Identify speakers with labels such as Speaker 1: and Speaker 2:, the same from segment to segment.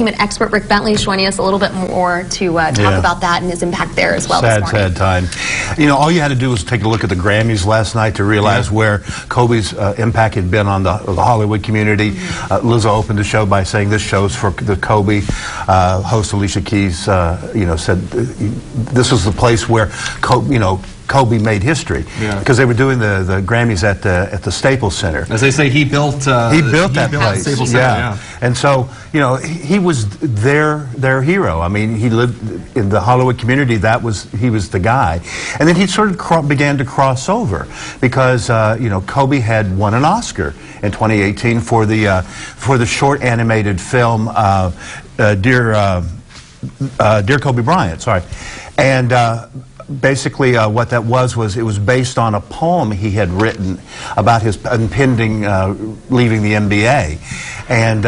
Speaker 1: entertainment expert Rick Bentley is joining us a little bit more to talk about that and his impact there as well this morning.
Speaker 2: Sad time. You know, all you had to do was take a look at the Grammys last night to realize where Kobe's impact had been on the Hollywood community. Lizzo opened the show by saying this show's for the Kobe. Host Alicia Keys, you know, said this was the place where Kobe made history because they were doing the Grammys at the Staples Center.
Speaker 3: As they say, he built that place.
Speaker 2: Staples Center, and so you know he was their hero. I mean, he lived in the Hollywood community. He was the guy, and then he sort of began to cross over because you know Kobe had won an Oscar in 2018 for the short animated film Dear Kobe Bryant. Sorry, and. Basically, what that was it was based on a poem he had written about his impending leaving the NBA, and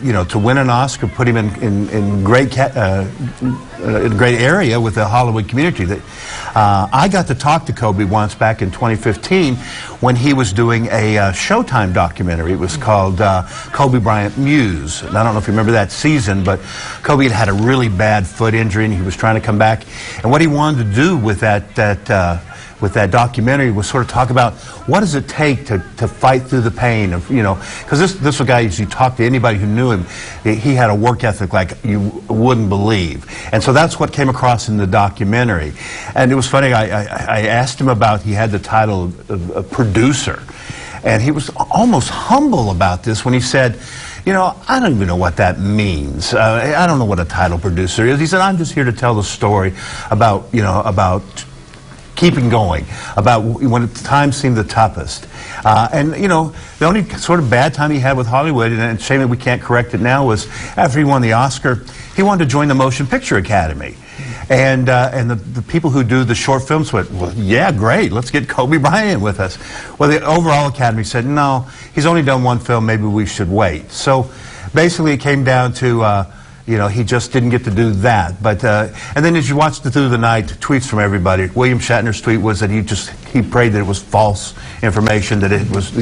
Speaker 2: you know, to win an Oscar put him in great area with the Hollywood community. I got to talk to Kobe once back in 2015 when he was doing a Showtime documentary. It was called Kobe Bryant Muse. And I don't know if you remember that season, but Kobe had a really bad foot injury and he was trying to come back. And what he wanted to do with that documentary was sort of talk about what does it take to fight through the pain of, you know, because this was a guy, as you talk to anybody who knew him, he had a work ethic like you wouldn't believe. And so that's what came across in the documentary. And it was funny, I asked him about, he had the title of producer, and he was almost humble about this when he said, you know, I don't even know what that means. I don't know what a title producer is. He said, I'm just here to tell the story about, you know, about keeping going, about when times seemed the toughest. And, you know, the only sort of bad time he had with Hollywood, and shame that we can't correct it now, was after he won the Oscar, he wanted to join the Motion Picture Academy. And the people who do the short films went, well, yeah, great, let's get Kobe Bryant with us. Well, the overall Academy said, no, he's only done one film, maybe we should wait. So basically it came down to, you know, he just didn't get to do that. But and then as you watched it through the night, tweets from everybody. William Shatner's tweet was that he prayed that it was false information, that it was